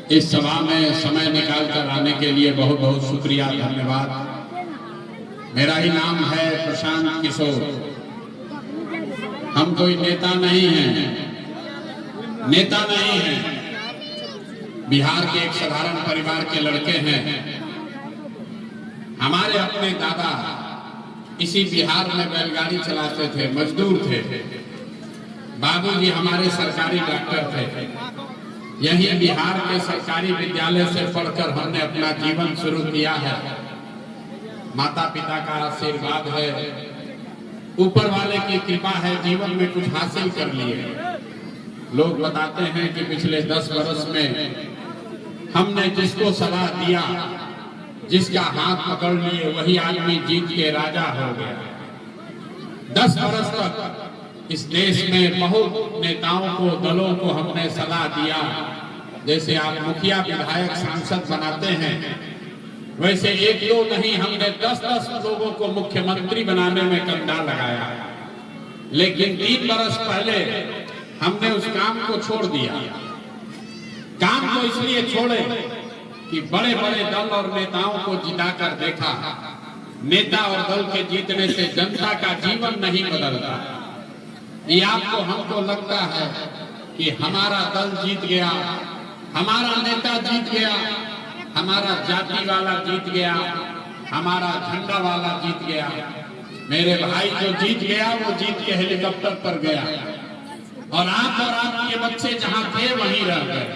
इस सभा में समय निकाल कर आने के लिए बहुत बहुत शुक्रिया, धन्यवाद। मेरा ही नाम है प्रशांत किशोर। हम कोई नेता नहीं हैं, बिहार के एक साधारण परिवार के लड़के हैं। हमारे अपने दादा इसी बिहार में बैलगाड़ी चलाते थे, मजदूर थे। बाबूजी हमारे सरकारी डॉक्टर थे। यही बिहार के सरकारी विद्यालय से पढ़कर हमने अपना जीवन शुरू किया है। माता पिता का आशीर्वाद है, ऊपर वाले की कृपा है, जीवन में कुछ हासिल कर लिए। लोग बताते हैं कि पिछले 10 वर्ष में हमने जिसको सलाह दिया, जिसका हाथ पकड़ लिए, वही आदमी जीत के राजा हो गया। 10 वर्ष तक इस देश में बहुत नेताओं को, दलों को हमने सलाह दिया। जैसे आप मुखिया, विधायक, सांसद बनाते हैं, वैसे 1-2 नहीं, हमने 10-10 लोगों को मुख्यमंत्री बनाने में कंधा लगाया। लेकिन 3 वर्ष पहले हमने उस काम को छोड़ दिया। काम को इसलिए छोड़े कि बड़े बड़े दल और नेताओं को जिताकर देखा। नेता और दल के जीतने से जनता का जीवन नहीं बदलता। ये आपको, हमको लगता है कि हमारा दल जीत गया, हमारा नेता जीत गया, हमारा जाति वाला जीत गया, हमारा झंडा वाला जीत गया। मेरे भाई जो जीत गया वो जीत के हेलीकॉप्टर पर गया, और आपके बच्चे जहां थे वहीं रह गए।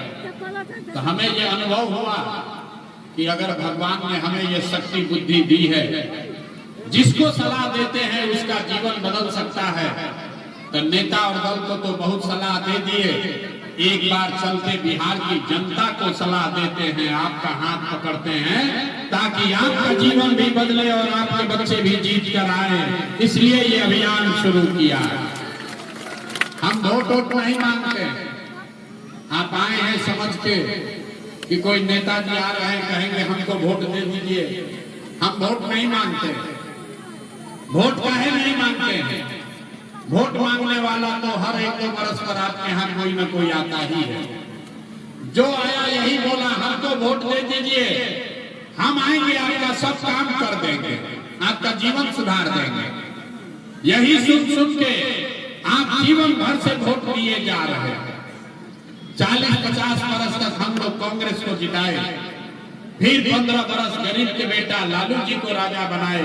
तो हमें ये अनुभव हुआ कि अगर भगवान ने हमें ये शक्ति बुद्धि दी है, जिसको सलाह देते हैं उसका जीवन बदल सकता है। तो नेता और दल को तो बहुत सलाह दे दिए, एक बार चलते बिहार की जनता को सलाह देते हैं, आपका हाथ पकड़ते हैं, ताकि आपका जीवन भी बदले और आपके बच्चे भी जीत कर आए। इसलिए ये अभियान शुरू किया। हम वोट नहीं मांगते। आप आए हैं समझ के कि कोई नेताजी आ रहे हैं, कहेंगे हमको वोट दे दीजिए। हम वोट नहीं मांगते। वोट काहे नहीं मांगते हैं? वोट मांगने वाला तो हर 1-2 वर्ष पर आपके यहाँ कोई न कोई आता ही है। जो आया यही बोला हमको वोट दे दीजिए, हम आएंगे, आपका सब काम कर देंगे, आपका जीवन सुधार देंगे। यही सुन के आप जीवन भर से वोट लिए जा रहे हैं। 40-50 वर्ष तक हम लोग कांग्रेस को जिताए, फिर 15 वर्ष गरीब के बेटा लालू जी को राजा बनाए।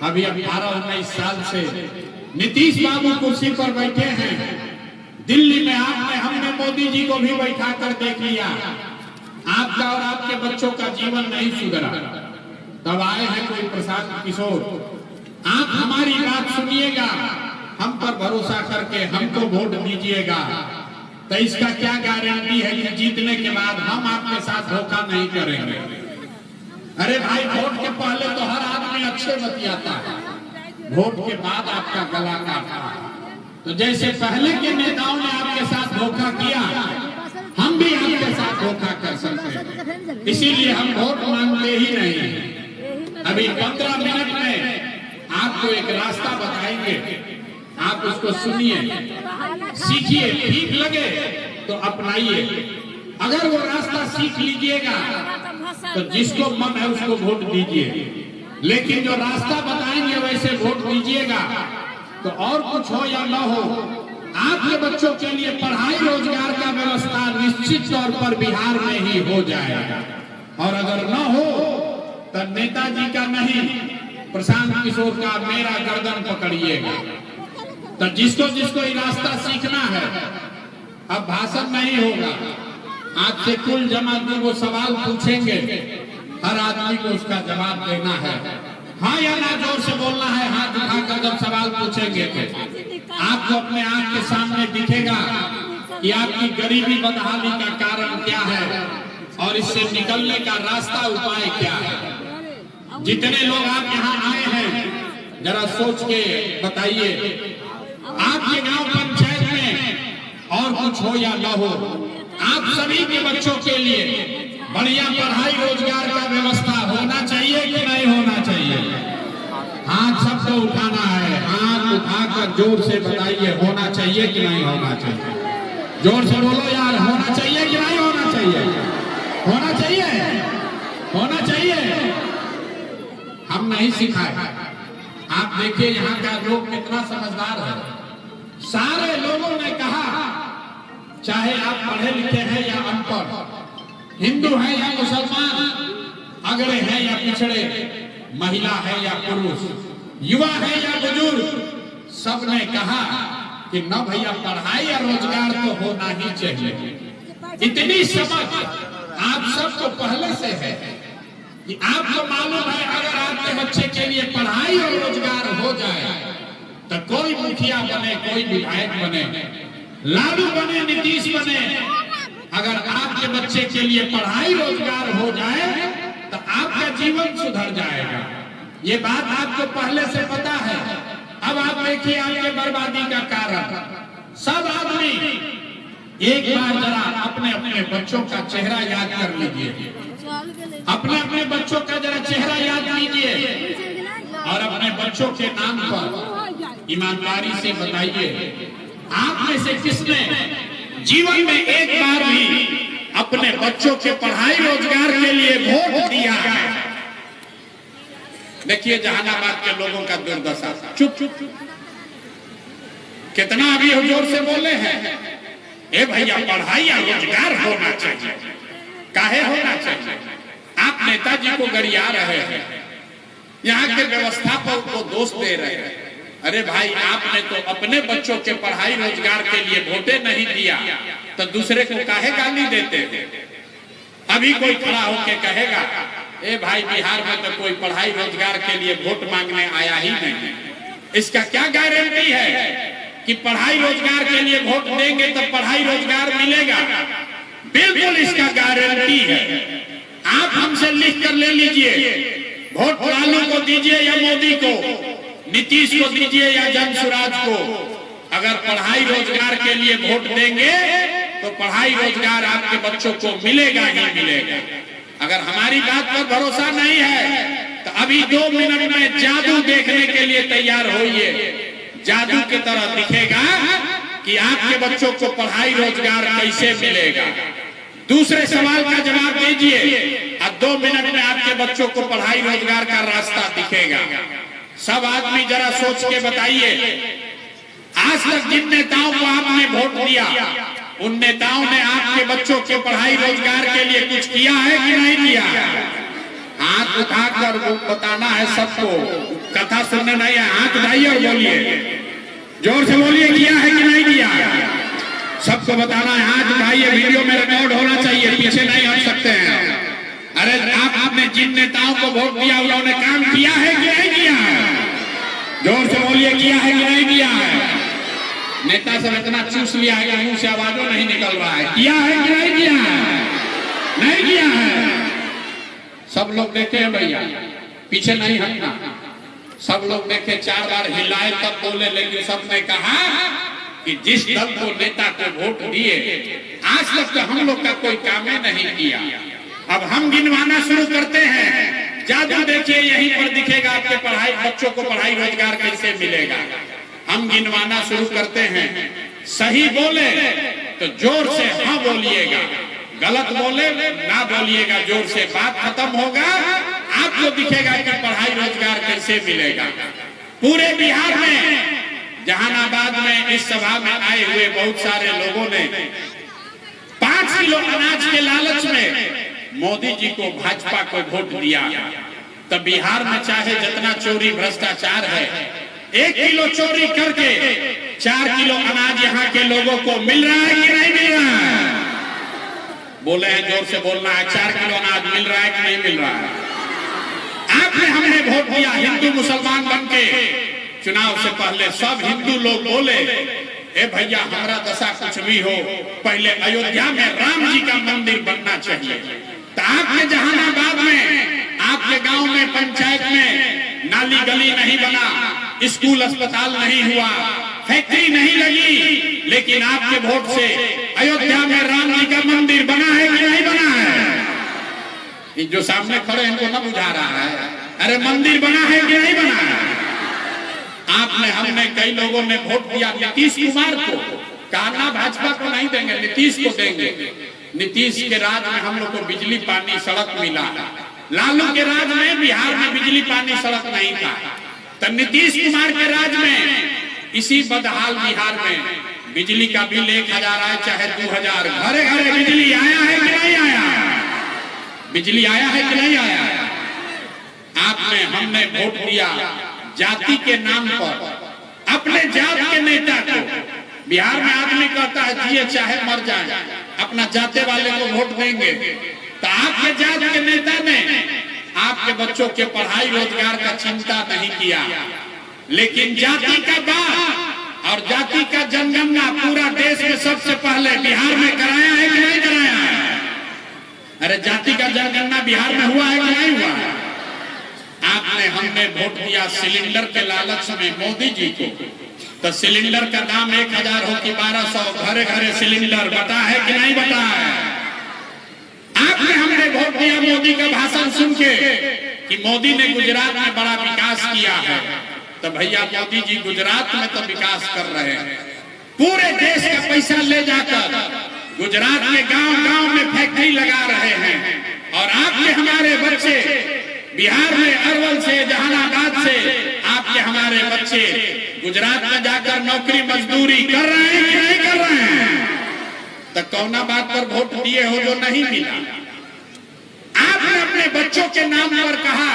अभी 18-19 साल से नीतीश बाबू कुर्सी पर बैठे हैं। दिल्ली में हमने मोदी जी को भी बैठा कर देख लिया। आपका और आपके बच्चों का जीवन नहीं सुधरा। तब आए हैं कोई प्रशांत किशोर। आप हमारी बात सुनिएगा, हम पर भरोसा करके हमको वोट दीजिएगा। तो इसका क्या गारंटी है कि जीतने के बाद हम आपके साथ धोखा नहीं करेंगे? अरे भाई, वोट के पहले तो हर आदमी अच्छे बतियाता है, वोट के बाद आपका गला काटा। तो जैसे पहले के नेताओं ने आपके साथ धोखा किया, हम भी आपके साथ धोखा कर सकते हैं। इसीलिए हम वोट मांगते ही नहीं। अभी 15 मिनट में आपको एक रास्ता बताएंगे, आप उसको सुनिए, सीखिए, ठीक लगे तो अपनाइए। अगर वो रास्ता सीख लीजिएगा तो जिसको मन है उसको वोट दीजिए। लेकिन जो रास्ता बताएंगे वैसे वोट दीजिएगा। तो और कुछ हो या न हो, आपके बच्चों के लिए पढ़ाई रोजगार का व्यवस्था निश्चित तौर पर बिहार में ही हो जाएगा। और अगर न हो तो नेताजी का नहीं, प्रशांत किशोर का, मेरा गर्दन पकड़िएगा। तो जिसको जिसको ये रास्ता सीखना है, अब भाषण नहीं होगा, आज से कुल जमाती वो सवाल पूछेंगे, हर आदमी को उसका जवाब देना है। हाँ या ना जोर से बोलना है, हाथ उठाकर जब सवाल पूछेंगे तो आपको अपने आंख के सामने दिखेगा कि आपकी गरीबी बदहाली का कारण क्या है और इससे निकलने का रास्ता, उपाय क्या है। जितने लोग आप यहाँ आए हैं, जरा सोच के बताइए, आपके गांव पंचायत में और कुछ हो या न हो, आप सभी के बच्चों के लिए बढ़िया पढ़ाई रोजगार का व्यवस्था होना चाहिए कि नहीं होना चाहिए? हाथ सबको उठाना है, हाथ उठाकर जोर से बताइए, होना चाहिए कि नहीं होना चाहिए? जोर से बोलो यार, होना चाहिए कि नहीं होना चाहिए? हम नहीं सिखाए। आप देखिए यहाँ का लोग कितना समझदार है। सारे लोगों ने कहा, चाहे आप पढ़े लिखे हैं या अनपढ़, हिंदू हैं या मुसलमान, अगड़े हैं या पिछड़े, महिला है या पुरुष, युवा है या बुजुर्ग, सबने कहा कि न भैया पढ़ाई और रोजगार तो होना ही चाहिए। इतनी समझ आप सबको पहले से है कि आपको मालूम है अगर आपके बच्चे के लिए पढ़ाई और रोजगार हो जाए तो कोई मुखिया बने, कोई विधायक बने, लालू बने, नीतीश बने, अगर आपके बच्चे के लिए पढ़ाई रोजगार हो जाए तो आपका जीवन सुधर जाएगा। ये बात आपको पहले से पता है। अब आप देखिए आपके बर्बादी का कारण। सब आदमी एक बार जरा अपने अपने बच्चों का चेहरा याद कर लीजिए, अपने अपने बच्चों का जरा चेहरा याद कीजिए और अपने बच्चों के नाम पर ईमानदारी से बताइए, आप में से किसने जीवन में एक बार भी अपने बच्चों के पढ़ाई रोजगार के लिए वोट दिया है? देखिए जहानाबाद के लोगों का दुर्दशा। चुप चुप कितना अभी जोर से बोले हैं, ए भैया पढ़ाई या रोजगार होना चाहिए। काहे होना चाहिए? आप नेताजी को गरिया रहे हैं, यहाँ के व्यवस्थापक को दोष दे रहे हैं। अरे भाई आपने तो अपने बच्चों के पढ़ाई रोजगार के लिए वोटे नहीं दिया तो दूसरे को काहे गाली देते थे? अभी कोई खड़ा होके कहेगा, ए भाई बिहार में तो कोई पढ़ाई रोजगार के लिए वोट मांगने आया ही नहीं। इसका क्या गारंटी है कि पढ़ाई रोजगार के लिए वोट देंगे तो पढ़ाई रोजगार मिलेगा? बिल्कुल इसका गारंटी है। आप हमसे लिख कर ले लीजिए, वोट लालू को दीजिए या मोदी को, नीतीश को दीजिए या जनसुराज को, अगर पढ़ाई रोजगार के लिए वोट देंगे तो पढ़ाई रोजगार आपके बच्चों को मिलेगा ही मिलेगा। अगर हमारी बात पर भरोसा नहीं है तो अभी 2 मिनट में जादू देखने के लिए तैयार होइए। जादू की तरह दिखेगा कि आपके बच्चों को पढ़ाई रोजगार कैसे मिलेगा। दूसरे सवाल का जवाब दीजिए और 2 मिनट में आपके बच्चों को पढ़ाई रोजगार का रास्ता दिखेगा। सब आदमी जरा सोच के बताइए, आज तक जिन नेताओं को आपने वोट दिया उन नेताओं ने आपके बच्चों के पढ़ाई रोजगार के लिए कुछ किया है कि नहीं किया? हाथ उठाकर बताना है सबको, कथा सुनने नहीं है। हाथ उठाइए और बोलिए, जोर से बोलिए, किया है कि नहीं किया? सबको बताना है, हाथ उठाइए, वीडियो में रिकॉर्ड होना चाहिए, पीछे नहीं हट सकते हैं। अरे आपने जिन नेताओं को वोट दिया उन्होंने काम किया है कि नहीं किया? जोर से बोलिए, किया है कि नहीं किया? नेता सब इतना चूस लिया है कि मुंह से आवाजों नहीं निकल रहा है। किया है कि नहीं किया? नहीं किया है। सब लोग देखे हैं भैया, पीछे नहीं हटना। सब लोग देखे, 4 बार हिलाए तब बोले, लेकिन सबने कहा कि जिस दल को नेता को वोट दिए आज तक तो हम लोग का कोई काम ही नहीं किया। अब हम गिनवाना शुरू करते हैं। जादू देखिए, यहीं पर दिखेगा आपके पढ़ाई बच्चों को पढ़ाई रोजगार कैसे मिलेगा। हम गिनवाना शुरू करते हैं। सही बोले तो जोर से हाँ बोलिएगा, गलत बोले ना बोलिएगा, जोर से बात खत्म होगा। आपको दिखेगा कि पढ़ाई रोजगार कैसे मिलेगा। पूरे बिहार में, जहानाबाद में इस सभा में आए हुए बहुत सारे लोगों ने 5 किलो अनाज के लालच में मोदी जी को, भाजपा को वोट दिया। तब बिहार में चाहे जितना चोरी भ्रष्टाचार है, 1 किलो चोरी करके 4 किलो अनाज यहाँ के लोगों को मिल रहा है कि नहीं मिल रहा है? बोले हैं, जोर से बोलना है, 4 किलो अनाज मिल रहा है कि नहीं मिल रहा है? आपने हमने वोट दिया हिंदू मुसलमान बनके। चुनाव से पहले सब हिंदू लोग बोले, ए भैया हमारा दशा कुछ भी हो, पहले अयोध्या में राम जी का मंदिर बनना चाहिए। तो आपके जहानाबाद में, आपके गांव में, पंचायत में नाली गली नहीं बना, स्कूल अस्पताल नहीं हुआ, फैक्ट्री नहीं लगी, लेकिन आपके वोट से अयोध्या में राम जी का मंदिर बना है कि नहीं बना है? जो सामने खड़े इनको न बुझा रहा है। अरे मंदिर बना है कि नहीं बना है? आपने, हमने, कई लोगों ने वोट दिया नीतीश कुमार को। कहना भाजपा को नहीं देंगे, नीतीश को देंगे। नीतीश के राज में हम लोग को बिजली पानी सड़क मिला, लालू के राज में बिहार में बिजली पानी सड़क नहीं था, तो नीतीश कुमार के राज में इसी बदहाल बिहार में बिजली का बिल 1000 आए चाहे 2000, घरे घरे बिजली आया है कि नहीं आया? बिजली आया है कि नहीं आया? आपने हमने वोट दिया जाति के नाम पर, अपने जात के नेता को। बिहार में आदमी कहता है जिए चाहे मर जाए, अपना जाते वाले को वोट देंगे। तो आपके जात के नेता ने आपके बच्चों के पढ़ाई रोजगार का चिंता नहीं किया, लेकिन जाति का बात और जाति का जनगणना पूरा देश में सबसे पहले बिहार में कराया है कि नहीं कराया है? अरे जाति का जनगणना बिहार में हुआ है कि नहीं हुआ? आपने हमने वोट दिया सिलेंडर के लालच में मोदी जी को, तो सिलेंडर का दाम 1000 हो कि 1200, घरे घरे सिलेंडर बता है कि नहीं बता है? आपने हमने वोट दिया मोदी का भाषण सुन के कि मोदी ने गुजरात में बड़ा विकास किया है, तो भैया मोदी जी गुजरात में तो विकास कर रहे हैं, पूरे देश का पैसा ले जाकर गुजरात के गांव-गांव में फैक्ट्री लगा रहे हैं। और आपके हमारे बच्चे बिहार में अरवल से, जहानाबाद से आपके हमारे बच्चे गुजरात में जाकर नौकरी मजदूरी कर रहे हैं कि नहीं कर रहे हैं? तो कौना बात पर वोट दिए हो जो नहीं मिला? आपने अपने बच्चों के नाम पर कहा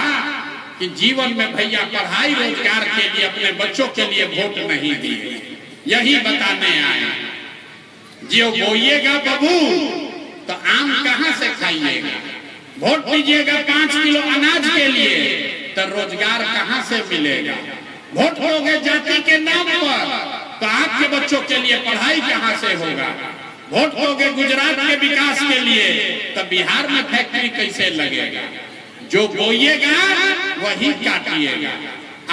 कि जीवन में भैया पढ़ाई रोजगार के लिए अपने बच्चों के लिए वोट नहीं दिए। यही बताने आए, जो बोइएगा बबू तो आम कहां से खाइएगा? वोट दीजिएगा 5 किलो अनाज के लिए तो रोजगार कहां से मिलेगा? वोट दोगे जाति के नाम पर तो आपके बच्चों के लिए पढ़ाई कहां से होगा? वोट दोगे गुजरात के विकास के लिए तो बिहार में फैक्ट्री कैसे लगेगा? जो बोइएगा वही काटिएगा।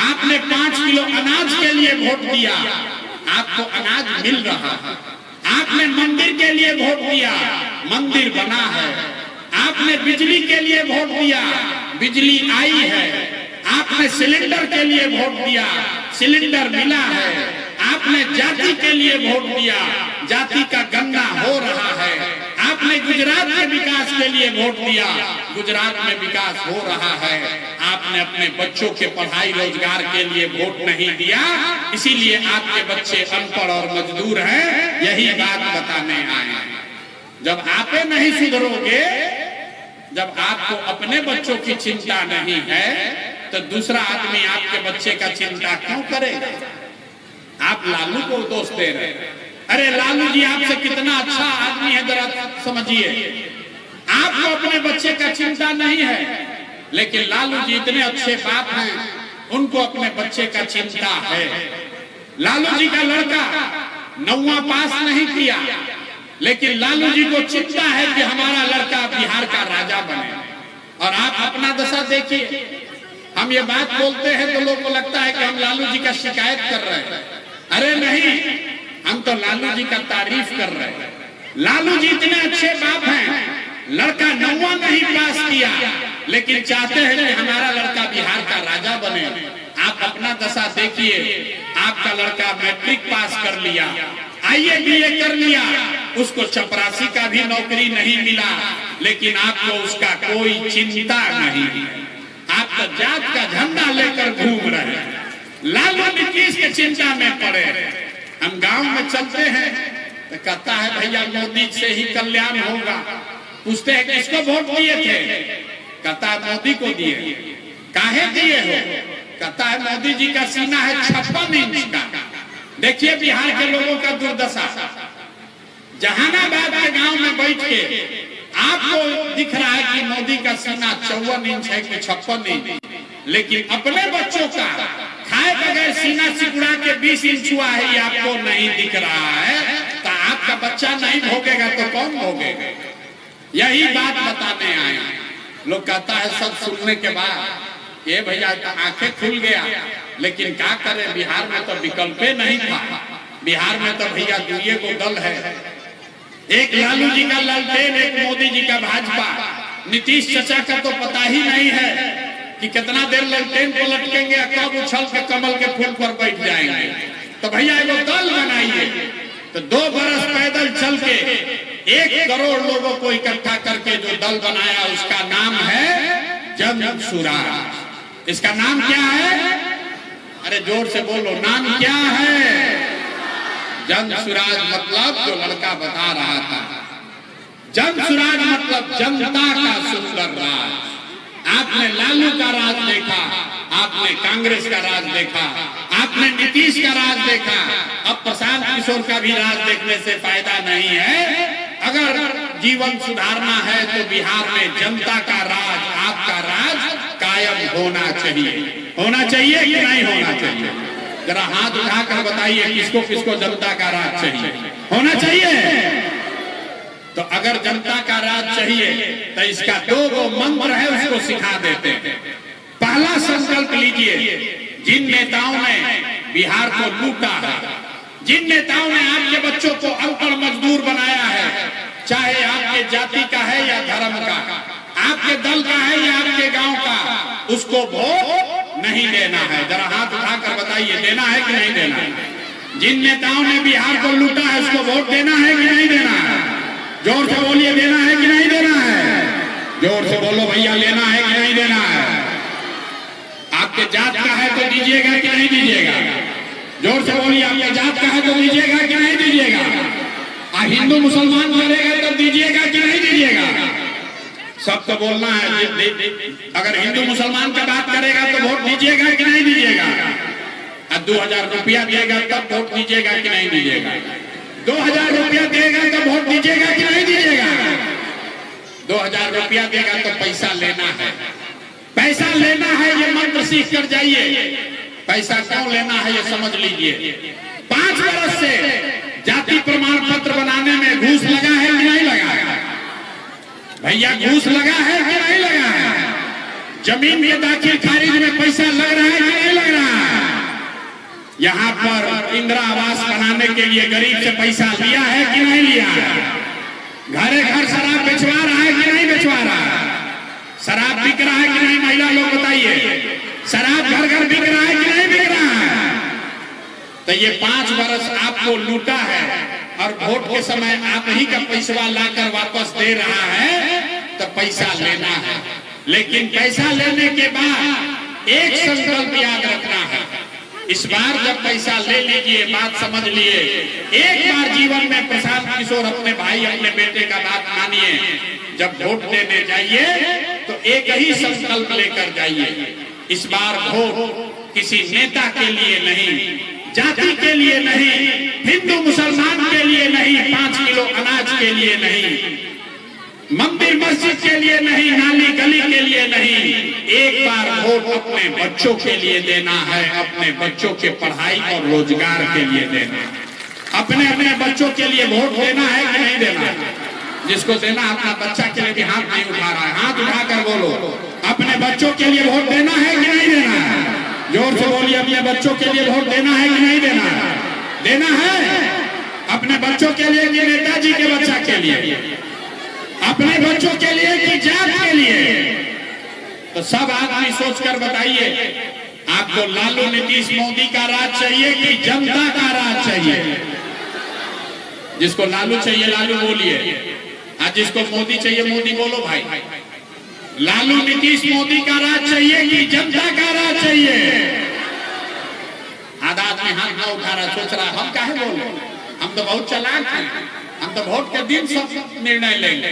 आपने 5 किलो अनाज के लिए वोट दिया, आपको अनाज मिल रहा है। आपने मंदिर के लिए वोट दिया, मंदिर बना है। आपने बिजली के लिए वोट दिया, बिजली आई है। आपने सिलेंडर के लिए वोट दिया, सिलेंडर मिला है। आपने जाति के लिए वोट दिया, जाति का गणना हो रहा है। आपने गुजरात के विकास के लिए वोट दिया, गुजरात में विकास हो रहा है। आपने अपने बच्चों के पढ़ाई रोजगार के लिए वोट नहीं दिया, इसीलिए आपके बच्चे अनपढ़ और मजदूर हैं। यही बात बताने आए हैं। जब आप नहीं सुधरोगे, जब आपको अपने बच्चों की चिंता नहीं है, तो दूसरा आदमी आपके बच्चे का चिंता क्यों करेगा? आप लालू को दोष दे रहे हैं। अरे लालू जी आपसे कितना अच्छा आदमी है, जरा समझिए। आपको अपने बच्चे का चिंता नहीं है, लेकिन लालू जी इतने अच्छे बाप हैं, उनको अपने बच्चे का चिंता है। लालू जी का लड़का 9वां पास नहीं किया, लेकिन लालू जी को चिंता है कि हमारा लड़का बिहार का राजा बने। और आप अपना दशा देखिए। हम ये बात बोलते हैं तो लोगों को लगता है कि हम लालू जी का शिकायत कर रहे हैं। अरे नहीं, हम तो लालू जी का तारीफ कर रहे हैं। लालू जी इतने अच्छे बाप हैं, लड़का 9वां नहीं पास किया, लेकिन चाहते हैं कि हमारा लड़का बिहार का राजा बने। आप अपना दशा देखिए। आपका लड़का मैट्रिक पास कर लिया, IAA BA कर लिया, उसको चपरासी का भी नौकरी नहीं मिला, लेकिन आपको उसका कोई चिंता नहीं। आप तो जात का झंडा लेकर घूम रहे हैं। लालू नीतीश की चिंता में पड़े। हम गांव में चलते हैं तो कहता है भैया मोदी से ही कल्याण होगा। पूछते हैं किसको वोट दिए थे? कहता है मोदी को दिए। काहे दिए हो? कहता है मोदी जी का सीना है 56 इंच का। देखिए बिहार के लोगों का दुर्दशा। जहानाबाद के गांव में बैठ के आपको दिख रहा है कि मोदी का सीना 54 इंच है कि 56 इंच, लेकिन अपने बच्चों का खाए बगैर सीना सिकुड़ा के 20 इंच हुआ है, ये आपको नहीं दिख रहा है। तो आपका बच्चा नहीं भोगेगा तो कौन भोगेगा? यही बात बताने आए। लोग कहता है सब सुनने के बाद ये भैया आंखें खुल गया, लेकिन क्या करे, बिहार में तो विकल्प नहीं था। बिहार में तो भैया दुनिया को दल है, एक लालू जी का लालटेन, एक मोदी जी का भाजपा। नीतीश चाचा का तो पता ही नहीं है कि कितना देर लालटेन को लटकेंगे, कब उछल के कमल के फूल पर बैठ जाएंगे। तो भैया एगो दल बनाइए। तो 2 बरस पैदल चल के 1 करोड़ लोगों को इकट्ठा करके जो दल बनाया, उसका नाम है जन सुराज। इसका नाम क्या है? अरे जोर से बोलो, नाम क्या है? जन सुराज मतलब जो लड़का बता रहा था, जन सुराज मतलब जनता का सुंदर राज। आपने लालू का राज देखा, आपने कांग्रेस का राज देखा, आपने नीतीश का राज देखा, अब प्रशांत किशोर का भी राज देखने से फायदा नहीं है। अगर जीवन सुधारना है तो बिहार में जनता का राज, आपका राज कायम होना चाहिए। होना चाहिए कि नहीं होना चाहिए? जरा हाथ उठाकर बताइए किसको किसको जनता का राज चाहिए? होना चाहिए। तो अगर जनता का राज चाहिए तो इसका दो मंत्र है, उसको सिखा देते हैं। पहला संकल्प लीजिए, जिन नेताओं ने बिहार को लूटा है, जिन नेताओं ने आपके बच्चों को अनपढ़ मजदूर बनाया है, चाहे आपके जाति का है या धर्म का, आपके दल का है या आपके गांव का, उसको वोट नहीं देना है। जरा हाथ उठाकर बताइए, देना है कि नहीं देना है? जिन नेताओं ने बिहार को लूटा है उसको वोट देना है कि नहीं देना है? जोर से बोलिए, देना है कि नहीं देना है? जोर से बोलो भैया, लेना है कि नहीं देना है? आपके जात का है तो दीजिएगा कि नहीं दीजिएगा? जोर से बोलिए, आपके जात का है तो दीजिएगा कि नहीं दीजिएगा? हिंदू मुसलमान करेगा तो दीजिएगा कि नहीं दीजिएगा? सबको बोलना है। अगर हिंदू मुसलमान की बात करेगा तो वोट दीजिएगा कि नहीं दीजिएगा? 2000 रुपया देगा तब वोट दीजिएगा कि नहीं दीजिएगा? 2000 रुपया देगा तो वोट दीजिएगा कि नहीं दीजिएगा? 2000 रुपया देगा तो पैसा लेना है। पैसा लेना है ये मंत्र सीख कर जाइए। पैसा क्यों लेना है ये समझ लीजिए। 5 वर्ष से जाति प्रमाण पत्र बनाने में घूस लगा है कि नहीं लगा है? भैया घूस लगा है कि नहीं लगा है? जमीन के दाखिल खारिज में पैसा लग रहा है कि नहीं लग रहा है? यहाँ पर इंदिरा आवास बनाने के लिए गरीब से पैसा लिया है कि नहीं लिया है? घरे घर शराब बेचवा रहा है कि नहीं बेचवा रहा है? शराब बिक रहा है कि नहीं? महिला लोग बताइए, शराब घर घर बिक रहा है कि नहीं बिक रहा है? तो ये 5 वर्ष आपको लूटा है और वोट के समय आप ही का पैसा लाकर वापस दे रहा है, तो पैसा लेना है। लेकिन पैसा लेने के बाद एक संकल्प याद रखना है। इस बार जब पैसा ले लीजिए, बात समझ लिए, एक बार जीवन में प्रशांत किशोर अपने भाई अपने बेटे का बात मानिए। जब वोट देने जाइए तो एक ही संकल्प लेकर जाइए। इस बार वोट किसी नेता के लिए नहीं, जाति के लिए नहीं, हिंदू मुसलमान के लिए नहीं, 5 किलो अनाज के लिए नहीं, मंदिर मस्जिद के लिए नहीं, नाली गली के लिए नहीं। एक बार वोट अपने बच्चों के लिए देना है, अपने बच्चों के पढ़ाई और रोजगार के लिए देना है। अपने अपने बच्चों के लिए वोट देना है कि नहीं देना है? जिसको देना अपना बच्चा के लिए भी हाथ नहीं उठा रहा है, हाथ उठाकर बोलो, अपने बच्चों के लिए वोट देना है कि नहीं देना है? जोर से बोलिए, अपने बच्चों के लिए वोट देना है कि नहीं देना है? देना है। अपने बच्चों के लिए कि नेताजी के बच्चा के लिए? अपने बच्चों के लिए कि जात के लिए? तो सब आदमी सोचकर बताइए, आपको लालू नीतीश मोदी का राज चाहिए कि जनता का राज चाहिए? जिसको लालू चाहिए लालू बोलिए, आज जिसको मोदी चाहिए मोदी बोलो भाई। लालू नीतीश मोदी का राज चाहिए कि जनता का राज चाहिए? आधा आदमी हाथ ना उठा रहा, सोच रहा हम काहे बोले, हम तो बहुत चालाक हैं, हम तो वोट के दिन सब निर्णय लेंगे।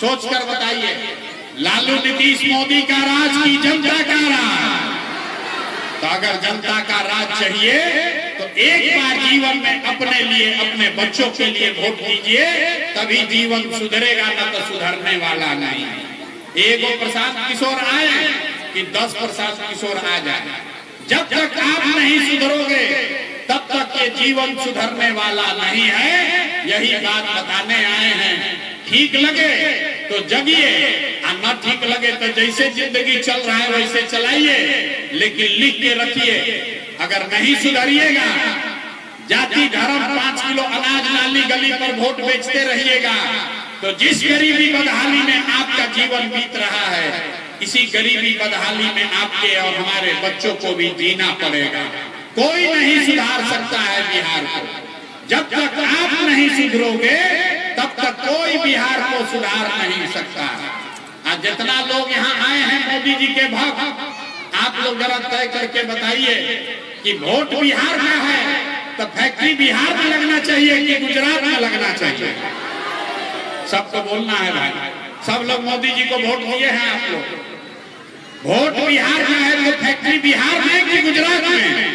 सोच कर बताइए, लालू नीतीश मोदी का राज की जनता का राज? तो अगर जनता का राज चाहिए तो एक बार जीवन में अपने लिए, अपने बच्चों के लिए वोट दीजिए, तभी जीवन सुधरेगा, न तो सुधरने वाला नहीं। एगो प्रशांत किशोर आए कि 10 प्रशांत किशोर आ जाए। जब तक आप नहीं सुधरोगे तब तक ये जीवन सुधरने वाला नहीं है। यही बात बताने आए हैं। ठीक लगे तो जगिए, और न ठीक लगे तो जैसे जिंदगी चल रहा है वैसे चलाइए, लेकिन लिख के रखिए, अगर नहीं सुधरिएगा, जाति धर्म 5 किलो अनाज नाली गली पर वोट बेचते रहिएगा, तो जिस गरीबी बदहाली में आपका जीवन बीत रहा है, इसी गरीबी बदहाली में आपके और हमारे बच्चों को भी जीना पड़ेगा। कोई नहीं सुधार सकता है बिहार को। जब तक आप नहीं सुधरोगे तब तक कोई बिहार को सुधार नहीं सकता। आज जितना लोग यहाँ आए हैं मोदी जी के भक्त, आप लोग जरा तय करके बताइए कि वोट बिहार में है तो फैक्ट्री बिहार में लगना चाहिए कि गुजरात में लगना चाहिए? सबको बोलना है भाई। सब लोग मोदी जी को वोट दिए हैं आप लोग। वोट बिहार में है तो फैक्ट्री बिहार में कि गुजरात में?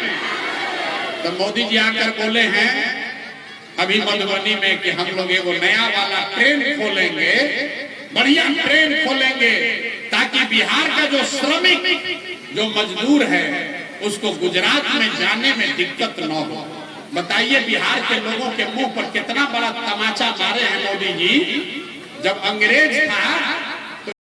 तो मोदी जी आकर बोले हैं अभी मधुबनी में कि हम लोग एगो नया वाला ट्रेन खोलेंगे, बढ़िया ट्रेन खोलेंगे ताकि बिहार का जो श्रमिक जो मजदूर है उसको गुजरात में जाने में दिक्कत न हो। बताइए बिहार के लोगों के मुंह पर कितना बड़ा तमाचा मारे हैं मोदी जी। जब अंग्रेज था